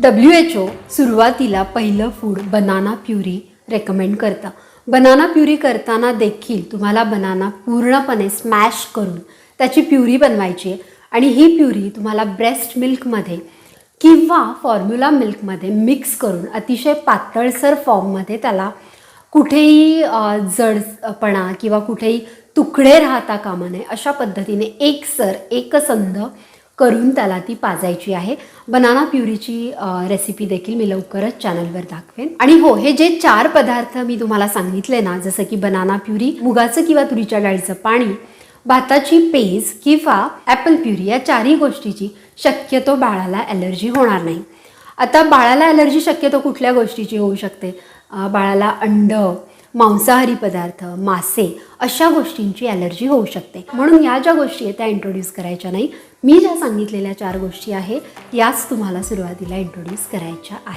WHO सुरुवातीला पहिलं food banana puree recommend करतं. बनाना प्युरी करताना देखील तुम्हाला बनाना पूर्णपणे स्मॅश करून त्याची प्युरी बनवायची आहे आणि ही प्युरी तुम्हाला ब्रेस्ट मिल्कमध्ये किंवा फॉर्म्युला मिल्कमध्ये मिक्स करून अतिशय पातळसर फॉर्ममध्ये त्याला कुठेही जडपणा किंवा कुठेही तुकडे राहता कामा नये अशा पद्धतीने एकसंध करून त्याला ती पाजायची आहे. बनाना प्युरीची रेसिपी देखील मी लवकरच चॅनलवर दाखवेन. आणि हो, हे जे 4 पदार्थ मी तुम्हाला सांगितले ना, जसं की बनाना प्युरी, मुगाचं किंवा तुरीच्या डाळीचं पाणी, भाताची पेज किंवा ॲपल प्युरी, या 4ही गोष्टीची शक्यतो बाळाला ॲलर्जी होणार नाही. आता बाळाला ॲलर्जी शक्यतो कुठल्या गोष्टीची होऊ शकते? बाळाला अंड, मांसाहारी पदार्थ, मासे अशा गोष्टींची ॲलर्जी होऊ शकते. म्हणून या ज्या गोष्टी आहेत त्या इंट्रोड्यूस करायच्या नाही. मी ज्या सांगितलेल्या 4 गोष्टी आहेत याच तुम्हाला सुरुवातीला इंट्रोड्यूस करायच्या आहेत.